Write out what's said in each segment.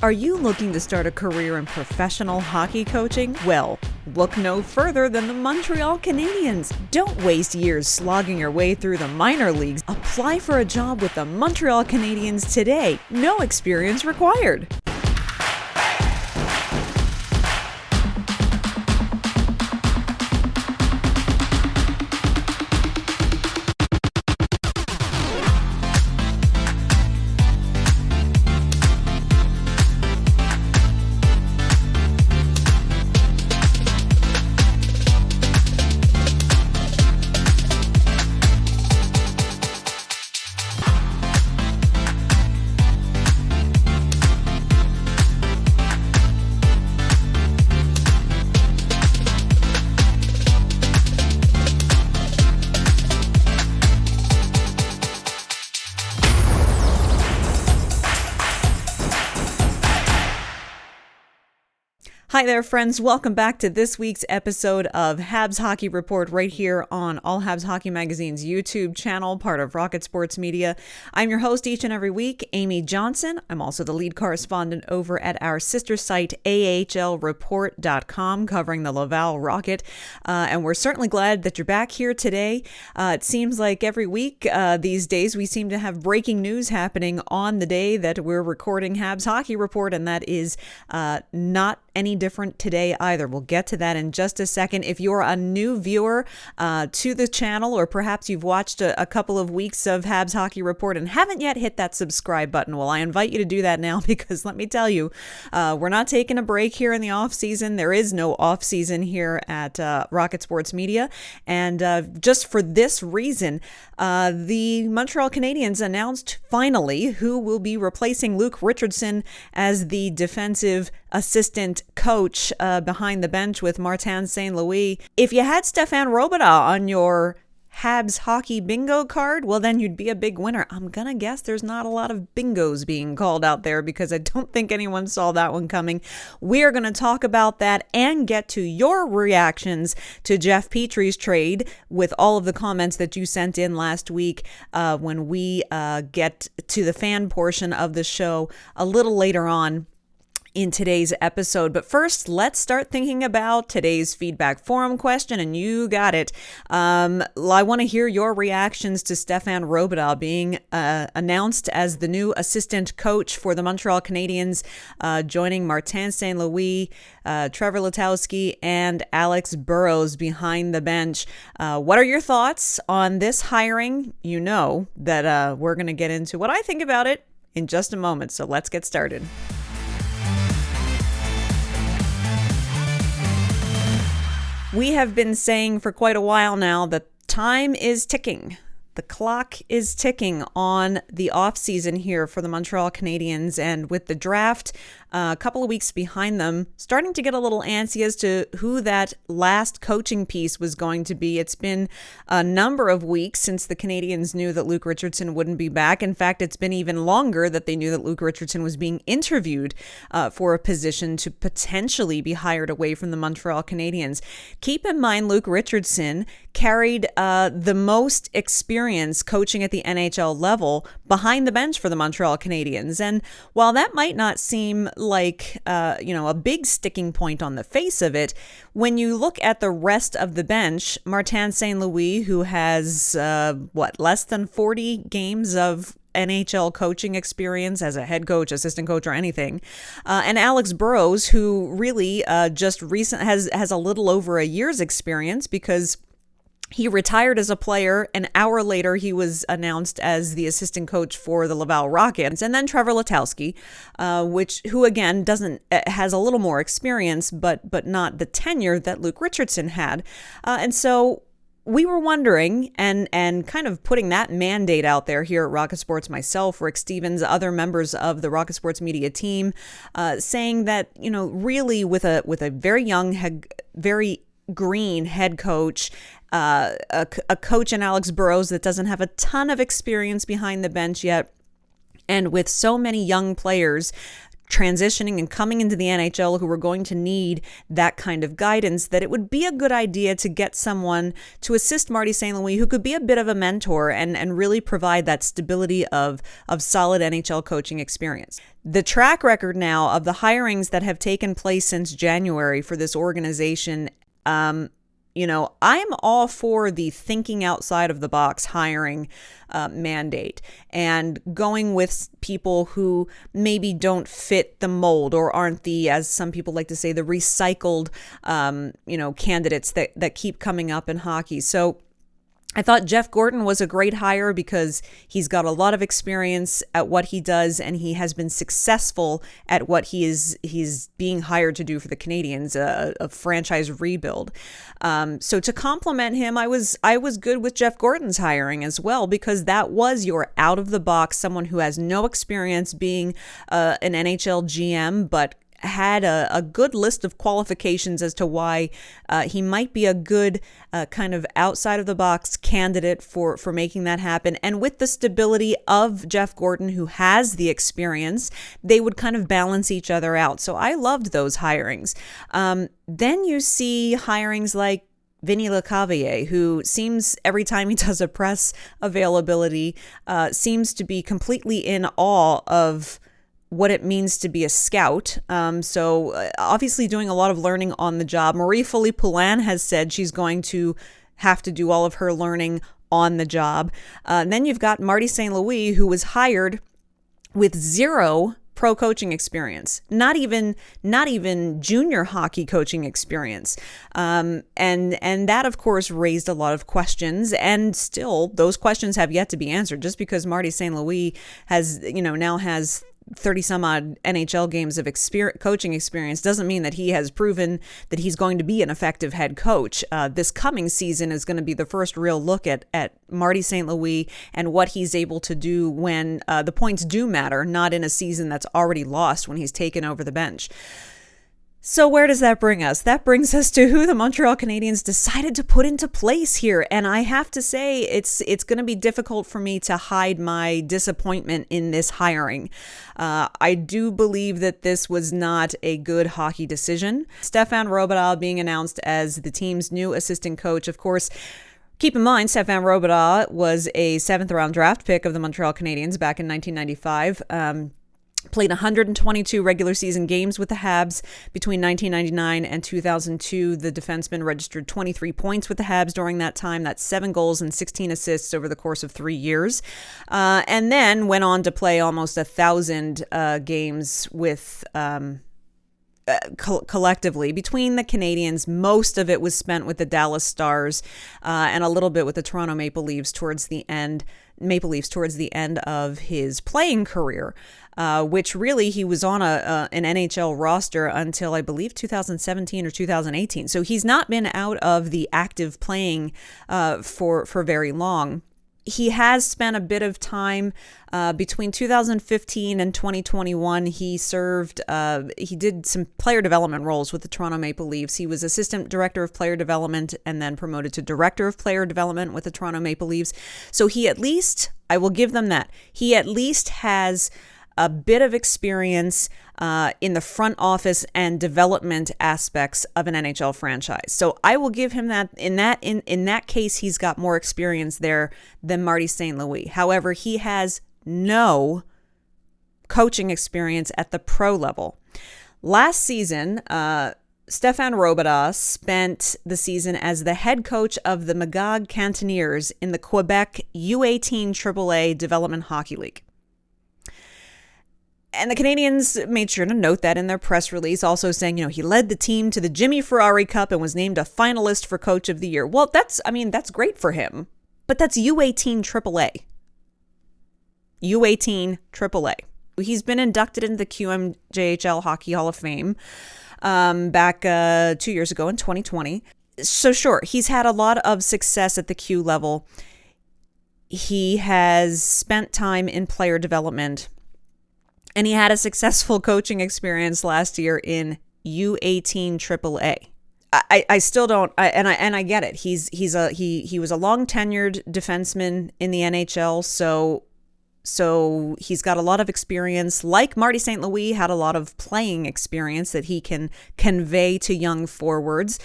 Are you looking to start a career in professional hockey coaching? Well, look no further than the Montreal Canadiens. Don't waste years slogging your way through the minor leagues. Apply for a job with the Montreal Canadiens today. No experience required. Hi there, friends. Welcome back to this week's episode of Habs Hockey Report right here on All Habs Hockey Magazine's YouTube channel, part of Rocket Sports Media. I'm your host each and every week, Amy Johnson. I'm also the lead correspondent over at our sister site, AHLreport.com, covering the Laval Rocket. And we're certainly glad that you're back here today. It seems like every week these days we seem to have breaking news happening on the day that we're recording Habs Hockey Report, and that is not any different today either. We'll get to that in just a second. If you're a new viewer to the channel, or perhaps you've watched a couple of weeks of Habs Hockey Report and haven't yet hit that subscribe button, well, I invite you to do that now, because let me tell you, we're not taking a break here in the off season. There is no off season here at Rocket Sports Media. And just for this reason, the Montreal Canadiens announced finally who will be replacing Luke Richardson as the defensive assistant coach behind the bench with Martin St. Louis. If you had Stephane Robidas on your Habs hockey bingo card, well, then you'd be a big winner. I'm gonna guess there's not a lot of bingos being called out there, because I don't think anyone saw that one coming. We're gonna talk about that and get to your reactions to Jeff Petry's trade with all of the comments that you sent in last week when we get to the fan portion of the show a little later on in today's episode. But first, let's start thinking about today's feedback forum question, and you got it. I want to hear your reactions to Stephane Robidas being announced as the new assistant coach for the Montreal Canadiens, joining Martin St. Louis, Trevor Letowski, and Alex Burrows behind the bench. What are your thoughts on this hiring? You know that we're going to get into what I think about it in just a moment, so let's get started. We have been saying for quite a while now that time is ticking. The clock is ticking on the offseason here for the Montreal Canadiens, and with the draft a couple of weeks behind them, starting to get a little antsy as to who that last coaching piece was going to be. It's been a number of weeks since the Canadiens knew that Luke Richardson wouldn't be back. In fact, it's been even longer that they knew that Luke Richardson was being interviewed for a position to potentially be hired away from the Montreal Canadiens. Keep in mind, Luke Richardson carried the most experience coaching at the NHL level behind the bench for the Montreal Canadiens. And while that might not seem like a big sticking point on the face of it, when you look at the rest of the bench, Martin St. Louis, who has less than 40 games of NHL coaching experience as a head coach, assistant coach, or anything, and Alex Burrows, who really just has a little over a year's experience, because he retired as a player. An hour later, he was announced as the assistant coach for the Laval Rocket. And then Trevor Letowski, who again has a little more experience, but not the tenure that Luke Richardson had. And so we were wondering, and kind of putting that mandate out there here at Rocket Sports, myself, Rick Stevens, other members of the Rocket Sports media team, saying that, really with a very young, very green head coach, a coach in Alex Burrows that doesn't have a ton of experience behind the bench yet, and with so many young players transitioning and coming into the NHL who are going to need that kind of guidance, that it would be a good idea to get someone to assist Marty St. Louis who could be a bit of a mentor and really provide that stability of solid NHL coaching experience. The track record now of the hirings that have taken place since January for this organization, I'm all for the thinking outside of the box hiring mandate and going with people who maybe don't fit the mold or aren't the, as some people like to say, the recycled, candidates that keep coming up in hockey. So I thought Jeff Gorton was a great hire because he's got a lot of experience at what he does, and he has been successful at what he's being hired to do for the Canadiens, a franchise rebuild. So to compliment him, I was good with Jeff Gorton's hiring as well, because that was your out of the box, someone who has no experience being an NHL GM, but had a good list of qualifications as to why he might be a good kind of outside of the box candidate for making that happen. And with the stability of Jeff Gorton, who has the experience, they would kind of balance each other out. So I loved those hirings. Then you see hirings like Vinny Lecavalier, who seems, every time he does a press availability, seems to be completely in awe of what it means to be a scout. So obviously doing a lot of learning on the job. Marie-Philippe Poulin has said she's going to have to do all of her learning on the job. Then you've got Marty St. Louis, who was hired with zero pro coaching experience, not even junior hockey coaching experience. And that, of course, raised a lot of questions, and still those questions have yet to be answered. Just because Marty St. Louis has, now has 30 some odd NHL games of coaching experience doesn't mean that he has proven that he's going to be an effective head coach. This coming season is going to be the first real look at Marty St. Louis and what he's able to do when the points do matter, not in a season that's already lost when he's taken over the bench. So where does that bring us? That brings us to who the Montreal Canadiens decided to put into place here. And I have to say, it's going to be difficult for me to hide my disappointment in this hiring. I do believe that this was not a good hockey decision. Stephane Robidas being announced as the team's new assistant coach. Of course, keep in mind, Stephane Robidas was a 7th-round draft pick of the Montreal Canadiens back in 1995. Played 122 regular season games with the Habs between 1999 and 2002. The defenseman registered 23 points with the Habs during that time. That's 7 goals and 16 assists over the course of 3 years. And then went on to play almost 1,000 games with collectively between the Canadiens. Most of it was spent with the Dallas Stars and a little bit with the Toronto Maple Leafs towards the end of his playing career, which really he was on an NHL roster until I believe 2017 or 2018. So he's not been out of the active playing for very long. He has spent a bit of time between 2015 and 2021. He did some player development roles with the Toronto Maple Leafs. He was assistant director of player development and then promoted to director of player development with the Toronto Maple Leafs. So he at least, I will give them that, he at least has a bit of experience in the front office and development aspects of an NHL franchise. So I will give him that. In that case, he's got more experience there than Marty St. Louis. However, he has no coaching experience at the pro level. Last season, Stephane Robidas spent the season as the head coach of the Magog Cantineers in the Quebec U18 AAA Development Hockey League. And the Canadiens made sure to note that in their press release, also saying, he led the team to the Jimmy Ferrari Cup and was named a finalist for Coach of the Year. Well, that's great for him, but that's U18 AAA. U18 AAA. He's been inducted into the QMJHL Hockey Hall of Fame back 2 years ago in 2020. So sure, he's had a lot of success at the Q level. He has spent time in player development. And he had a successful coaching experience last year in U18 AAA. I still don't, and I get it. He was a long tenured defenseman in the NHL, so So he's got a lot of experience, like Marty St. Louis had a lot of playing experience that he can convey to young forwards.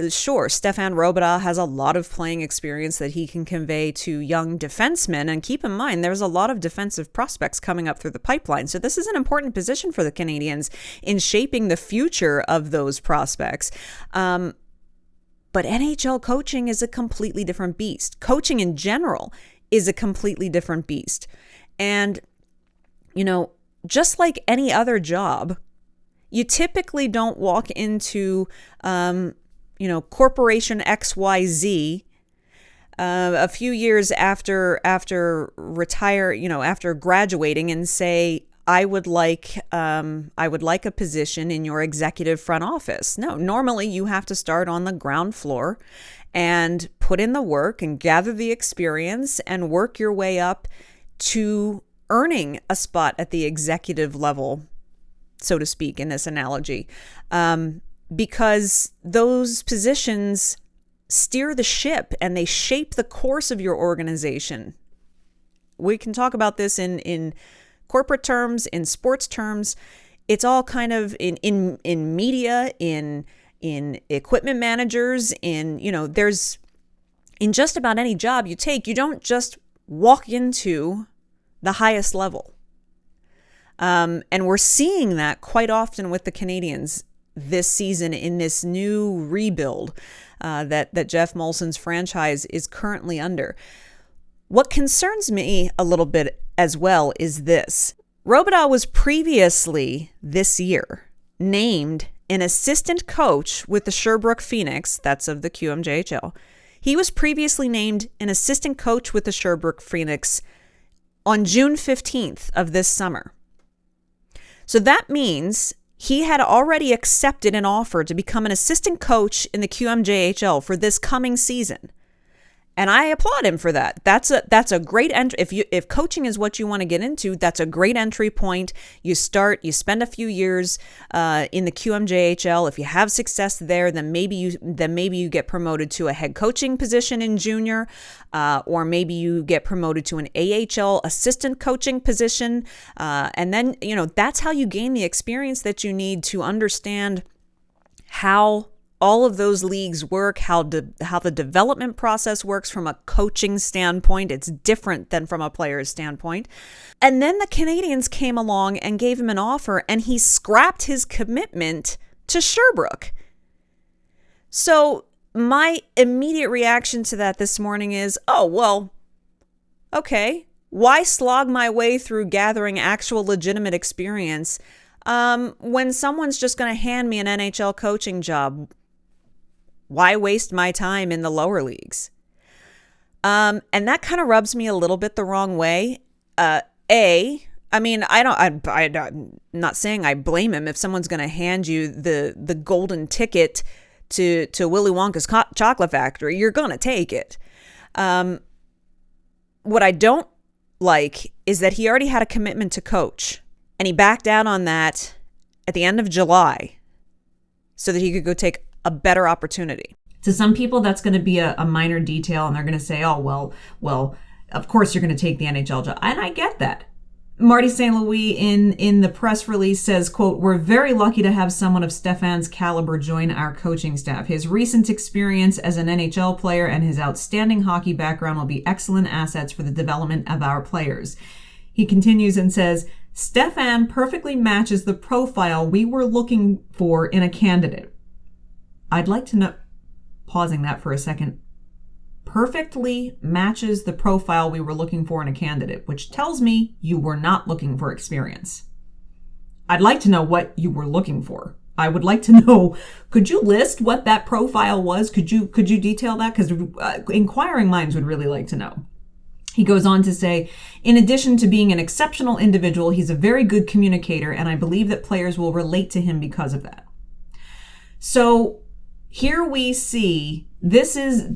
Sure, Stephane Robidas has a lot of playing experience that he can convey to young defensemen. And keep in mind, there's a lot of defensive prospects coming up through the pipeline. So this is an important position for the Canadiens in shaping the future of those prospects. But NHL coaching is a completely different beast. Coaching in general is a completely different beast. And, just like any other job, you typically don't walk into, Corporation XYZ a few years after graduating and say, I would like a position in your executive front office. No, normally you have to start on the ground floor and put in the work and gather the experience and work your way up to earning a spot at the executive level, so to speak, in this analogy, because those positions steer the ship and they shape the course of your organization. We can talk about this in corporate terms, in sports terms. It's all kind of in media, in equipment managers, there's in just about any job you take, you don't just walk into the highest level. And we're seeing that quite often with the Canadiens this season in this new rebuild that Jeff Molson's franchise is currently under. What concerns me a little bit as well is this. Robidas was previously this year named an assistant coach with the Sherbrooke Phoenix, that's of the QMJHL. He was previously named an assistant coach with the Sherbrooke Phoenix on June 15th of this summer. So that means he had already accepted an offer to become an assistant coach in the QMJHL for this coming season. And I applaud him for that. That's a great entry. If coaching is what you want to get into, that's a great entry point. You spend a few years in the QMJHL. If you have success there, then maybe you get promoted to a head coaching position in junior, or maybe you get promoted to an AHL assistant coaching position, and then that's how you gain the experience that you need to understand how all of those leagues work, how the development process works from a coaching standpoint. It's different than from a player's standpoint. And then the Canadiens came along and gave him an offer, and he scrapped his commitment to Sherbrooke. So my immediate reaction to that this morning is, oh, well, okay, why slog my way through gathering actual legitimate experience when someone's just going to hand me an NHL coaching job? Why waste my time in the lower leagues? And that kind of rubs me a little bit the wrong way. I'm not saying I blame him if someone's going to hand you the golden ticket to Willy Wonka's chocolate factory. You're going to take it. What I don't like is that he already had a commitment to coach, and he backed out on that at the end of July so that he could go take a better opportunity. To some people, that's going to be a minor detail, and they're going to say, oh, well, of course you're going to take the NHL job. And I get that. Marty St. Louis in the press release says, quote, "We're very lucky to have someone of Stephane's caliber join our coaching staff. His recent experience as an NHL player and his outstanding hockey background will be excellent assets for the development of our players." He continues and says, "Stephane perfectly matches the profile we were looking for in a candidate." I'd like to know, pausing that for a second, perfectly matches the profile we were looking for in a candidate, which tells me you were not looking for experience. I'd like to know what you were looking for. I would like to know, could you list what that profile was? Could you detail that? Because inquiring minds would really like to know. He goes on to say, "In addition to being an exceptional individual, he's a very good communicator, and I believe that players will relate to him because of that." So here we see this is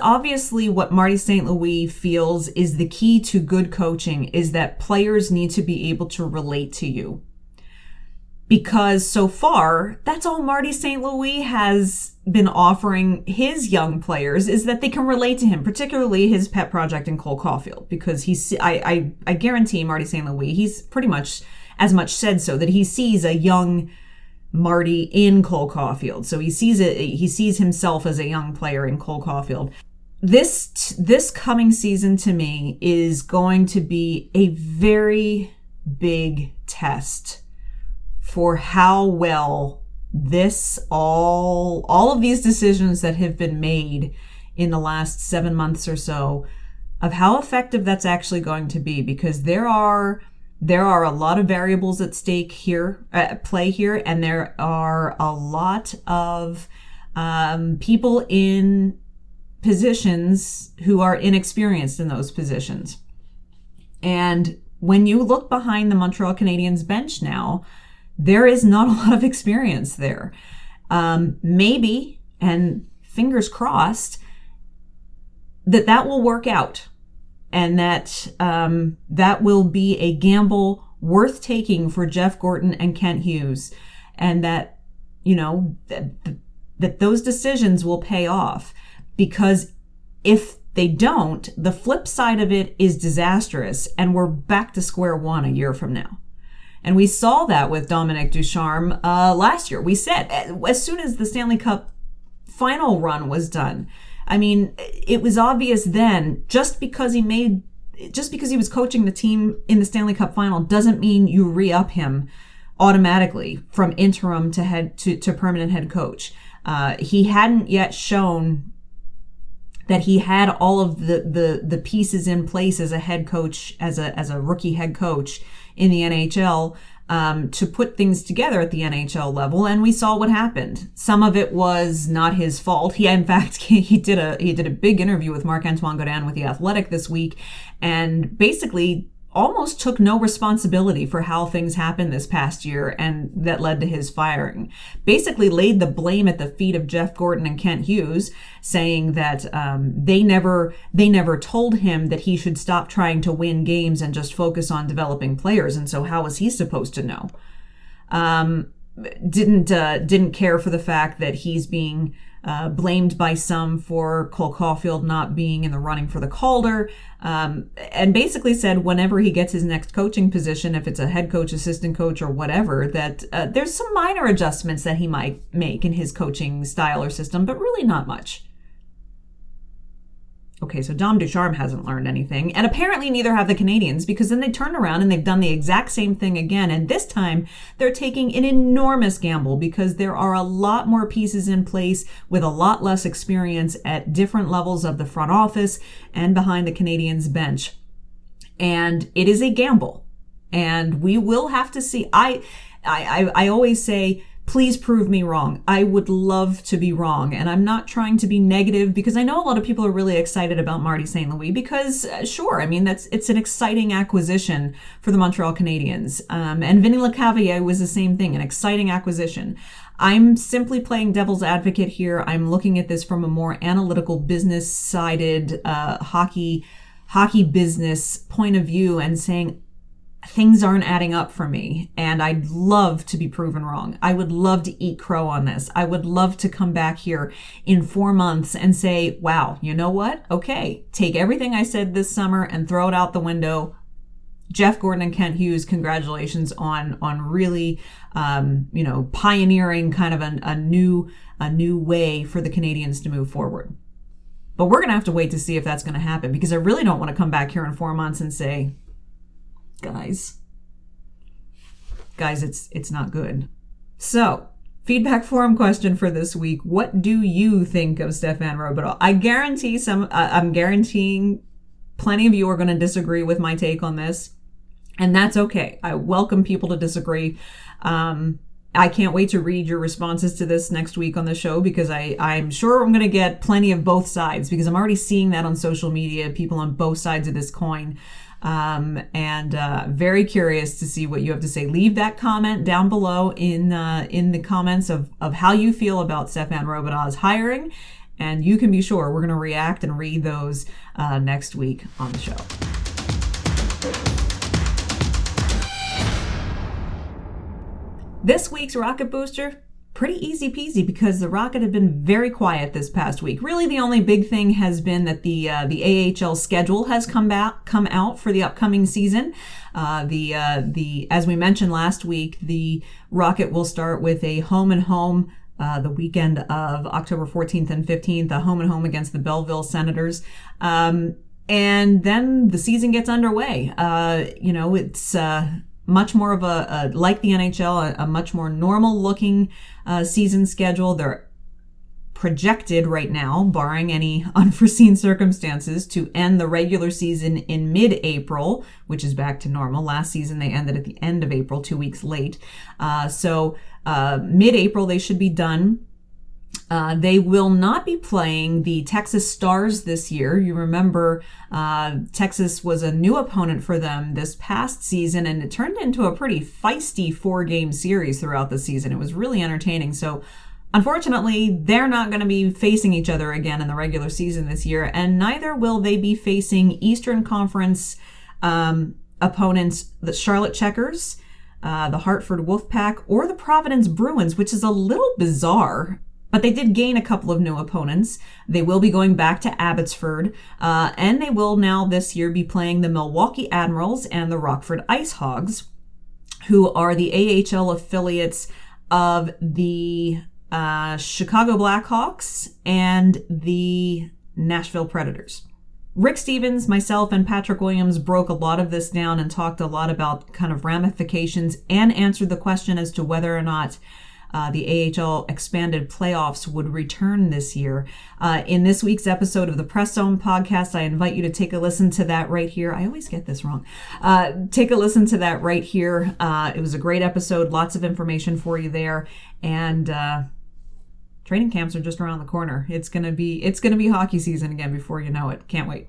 obviously what Marty St. Louis feels is the key to good coaching, is that players need to be able to relate to you. because so far, that's all Marty St. Louis has been offering his young players, is that they can relate to him, particularly his pet project in Cole Caulfield, because I guarantee Marty St. Louis, he's pretty much as much said so that he sees a young Marty in Cole Caulfield. So he sees himself as a young player in Cole Caulfield. This coming season to me is going to be a very big test for how well all of these decisions that have been made in the last 7 months or so, of how effective that's actually going to be, because there are a lot of variables at stake here, at play here, and there are a lot of people in positions who are inexperienced in those positions. And when you look behind the Montreal Canadiens bench now, there is not a lot of experience there. Maybe, and fingers crossed, that will work out, and that will be a gamble worth taking for Jeff Gorton and Kent Hughes, and that those decisions will pay off. Because if they don't, the flip side of it is disastrous, and we're back to square one a year from now. And we saw that with Dominique Ducharme last year. We said, as soon as the Stanley Cup final run was done, I mean, it was obvious then, just because he was coaching the team in the Stanley Cup final doesn't mean you re-up him automatically from interim to permanent head coach. He hadn't yet shown that he had all of the pieces in place as a head coach, as a rookie head coach in the NHL, to put things together at the NHL level, and we saw what happened. Some of it was not his fault. He did a big interview with Marc-Antoine Gaudin with The Athletic this week, and basically almost took no responsibility for how things happened this past year, and that led to his firing. Basically laid the blame at the feet of Jeff Gorton and Kent Hughes, saying that they never told him that he should stop trying to win games and just focus on developing players. And so how was he supposed to know? Didn't care for the fact that he's being blamed by some for Cole Caulfield not being in the running for the Calder, and basically said whenever he gets his next coaching position, if it's a head coach, assistant coach, or whatever, that there's some minor adjustments that he might make in his coaching style or system, but really not much. Okay, so Dom Ducharme hasn't learned anything, and apparently neither have the Canadiens, because then they turned around and they've done the exact same thing again, and this time they're taking an enormous gamble because there are a lot more pieces in place with a lot less experience at different levels of the front office and behind the Canadiens bench. And it is a gamble, and we will have to see. I always say, please prove me wrong. I would love to be wrong. And I'm not trying to be negative, because I know a lot of people are really excited about Marty St. Louis because, sure, I mean, it's an exciting acquisition for the Montreal Canadiens. And Vinny Lecavalier was the same thing, an exciting acquisition. I'm simply playing devil's advocate here. I'm looking at this from a more analytical, business-sided, hockey business point of view and saying, things aren't adding up for me, and I'd love to be proven wrong. I would love to eat crow on this. I would love to come back here in 4 months and say, wow, you know what? Okay, take everything I said this summer and throw it out the window. Jeff Gorton and Kent Hughes, congratulations on really, pioneering kind of a new way for the Canadiens to move forward. But we're going to have to wait to see if that's going to happen, because I really don't want to come back here in 4 months and say, Guys, it's not good. So, feedback forum question for this week. What do you think of Stephane Robidas? I'm guaranteeing plenty of you are going to disagree with my take on this, and that's okay. I welcome people to disagree. I can't wait to read your responses to this next week on the show, because I'm sure I'm going to get plenty of both sides, because I'm already seeing that on social media, people on both sides of this coin. Very curious to see what you have to say. Leave that comment down below in the comments of how you feel about Stephane Robidas' hiring, and you can be sure we're going to react and read those next week on the show. This week's Rocket Booster, pretty easy peasy because the Rocket have been very quiet this past week. Really, the only big thing has been that the AHL schedule has come out for the upcoming season. As we mentioned last week, the Rocket will start with a home and home the weekend of October 14th and 15th, a home and home against the Belleville Senators. And then the season gets underway. It's much more of a like the NHL, a much more normal looking season schedule. They're projected right now, barring any unforeseen circumstances, to end the regular season in mid-April, which is back to normal. Last season they ended at the end of April, 2 weeks late. So mid-April they should be done. They will not be playing the Texas Stars this year. You remember Texas was a new opponent for them this past season, and it turned into a pretty feisty 4-game series throughout the season. It was really entertaining. So unfortunately, they're not going to be facing each other again in the regular season this year, and neither will they be facing Eastern Conference opponents, the Charlotte Checkers, the Hartford Wolfpack, or the Providence Bruins, which is a little bizarre. But they did gain a couple of new opponents. They will be going back to Abbotsford, and they will now this year be playing the Milwaukee Admirals and the Rockford Ice Hogs, who are the AHL affiliates of the Chicago Blackhawks and the Nashville Predators. Rick Stevens, myself, and Patrick Williams broke a lot of this down and talked a lot about kind of ramifications and answered the question as to whether or not the AHL expanded playoffs would return this year. In this week's episode of the Press Zone podcast, I invite you to take a listen to that right here. I always get this wrong. Take a listen to that right here. It was a great episode, lots of information for you there, and training camps are just around the corner. It's gonna be hockey season again before you know it. Can't wait.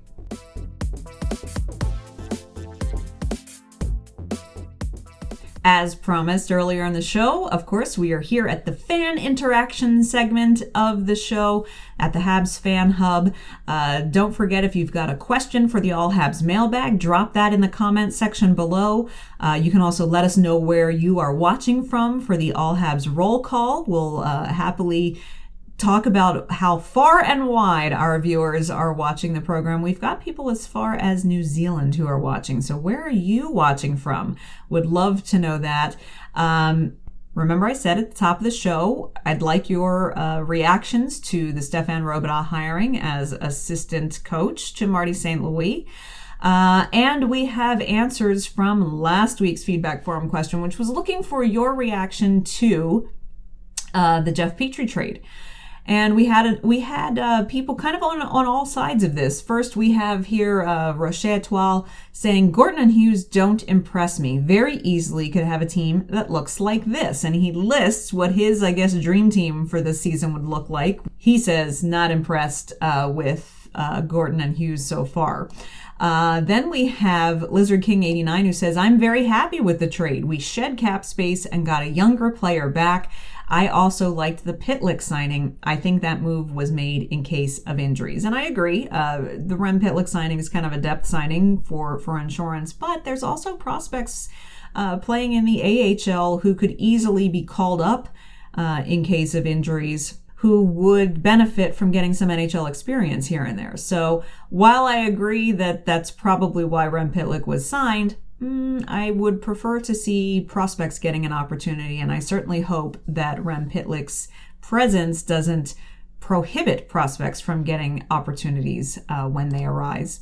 As promised earlier in the show, of course, we are here at the fan interaction segment of the show at the Habs Fan Hub. Don't forget, if you've got a question for the All Habs mailbag, drop that in the comments section below. You can also let us know where you are watching from for the All Habs roll call. We'll happily talk about how far and wide our viewers are watching the program. We've got people as far as New Zealand who are watching. So where are you watching from? Would love to know that. Remember, I said at the top of the show, I'd like your reactions to the Stephane Robidas hiring as assistant coach to Marty St. Louis. And we have answers from last week's feedback forum question, which was looking for your reaction to the Jeff Petry trade. And we had people kind of on all sides of this. First, we have here Rocher Etoile saying, Gorton and Hughes don't impress me. Very easily could have a team that looks like this. And he lists what his, I guess, dream team for this season would look like. He says not impressed with Gorton and Hughes so far. Then we have Lizard King 89 who says, I'm very happy with the trade. We shed cap space and got a younger player back. I also liked the Pitlick signing. I think that move was made in case of injuries. And I agree. The Rem Pitlick signing is kind of a depth signing for insurance, but there's also prospects playing in the AHL who could easily be called up in case of injuries, who would benefit from getting some NHL experience here and there. So while I agree that that's probably why Rem Pitlick was signed, I would prefer to see prospects getting an opportunity, and I certainly hope that Rem Pitlick's presence doesn't prohibit prospects from getting opportunities when they arise.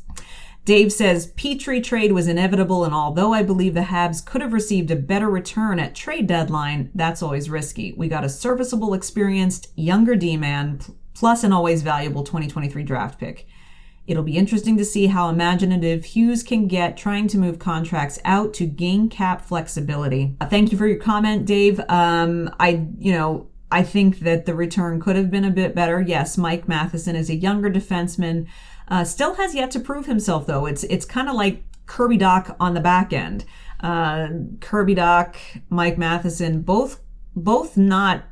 Dave says, Petry trade was inevitable, and although I believe the Habs could have received a better return at trade deadline, that's always risky. We got a serviceable, experienced, younger D-man, plus an always valuable 2023 draft pick. It'll be interesting to see how imaginative Hughes can get trying to move contracts out to gain cap flexibility. Thank you for your comment, Dave. I think that the return could have been a bit better. Yes, Mike Matheson is a younger defenseman. Still has yet to prove himself, though. It's kind of like Kirby Dach on the back end. Kirby Dach, Mike Matheson, both not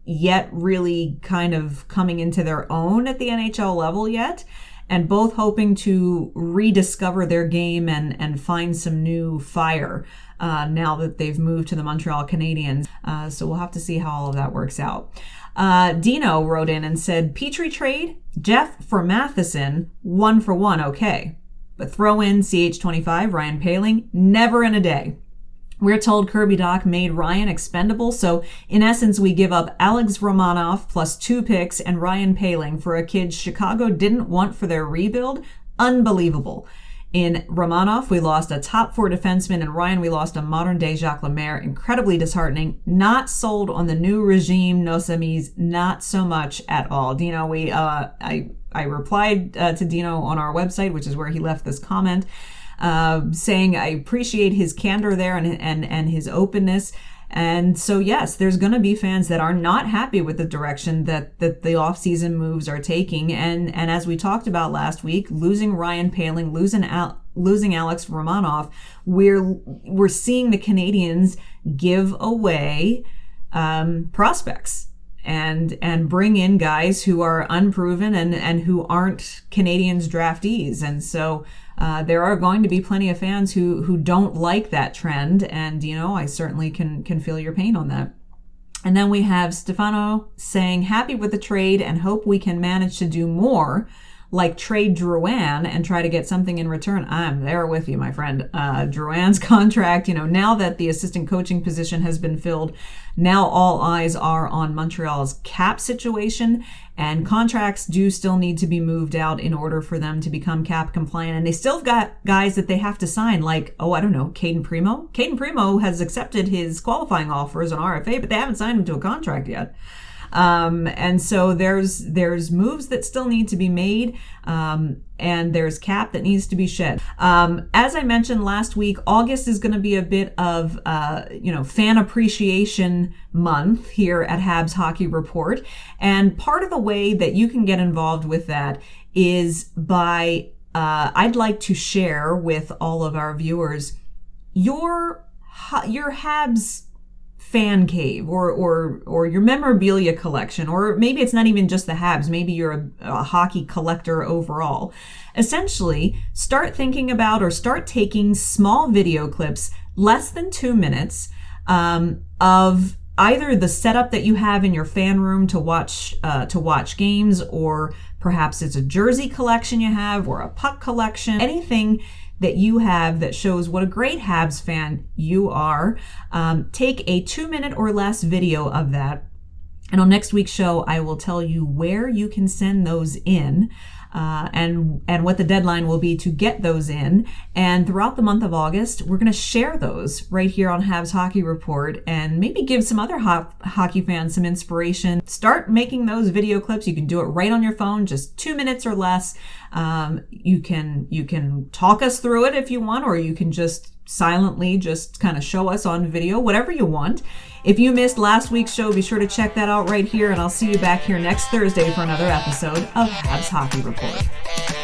yet really kind of coming into their own at the NHL level yet. and both hoping to rediscover their game and find some new fire now that they've moved to the Montreal Canadiens. So we'll have to see how all of that works out. Dino wrote in and said, Petry trade, Jeff for Matheson, 1-for-1, okay. But throw in CH25, Ryan Poehling, never in a day. We're told Kirby Doc made Ryan expendable, so in essence we give up Alex Romanov plus 2 picks and Ryan Poehling for a kid Chicago didn't want for their rebuild. Unbelievable. In Romanov, we lost a top 4 defenseman, and Ryan, we lost a modern-day Jacques Lemaire. Incredibly disheartening. Not sold on the new regime, nos amis, not so much at all. Dino, I replied to Dino on our website, which is where he left this comment, saying I appreciate his candor there and his openness. And so, yes, there's going to be fans that are not happy with the direction that the offseason moves are taking. And as we talked about last week, losing Ryan Poehling, losing Alex Romanov, we're seeing the Canadiens give away prospects and bring in guys who are unproven and who aren't Canadiens draftees. And so there are going to be plenty of fans who don't like that trend, and I certainly can feel your pain on that. And then we have Stefano saying, happy with the trade and hope we can manage to do more, like trade Drouin and try to get something in return. I'm there with you, my friend. Drouin's contract, now that the assistant coaching position has been filled, now all eyes are on Montreal's cap situation, and contracts do still need to be moved out in order for them to become cap compliant. And they still got guys that they have to sign, like, Caden Primo. Caden Primo has accepted his qualifying offer as an RFA, but they haven't signed him to a contract yet. And so there's moves that still need to be made, and there's cap that needs to be shed. As I mentioned last week, August is going to be a bit of, fan appreciation month here at Habs Hockey Report. And part of the way that you can get involved with that is by, I'd like to share with all of our viewers your Habs fan cave or your memorabilia collection, or maybe it's not even just the Habs, maybe you're a hockey collector overall. Essentially, start thinking about or start taking small video clips, less than 2 minutes, of either the setup that you have in your fan room to watch games, or perhaps it's a jersey collection you have, or a puck collection, anything that you have that shows what a great Habs fan you are. Take a 2-minute or less video of that. And on next week's show, I will tell you where you can send those in, and what the deadline will be to get those in. And throughout the month of August, we're going to share those right here on Habs Hockey Report and maybe give some other hockey fans some inspiration. Start making those video clips. You can do it right on your phone, just 2 minutes or less. You can talk us through it if you want, or you can just silently just kind of show us on video, whatever you want. If you missed last week's show, be sure to check that out right here, and I'll see you back here next Thursday for another episode of Habs Hockey Report.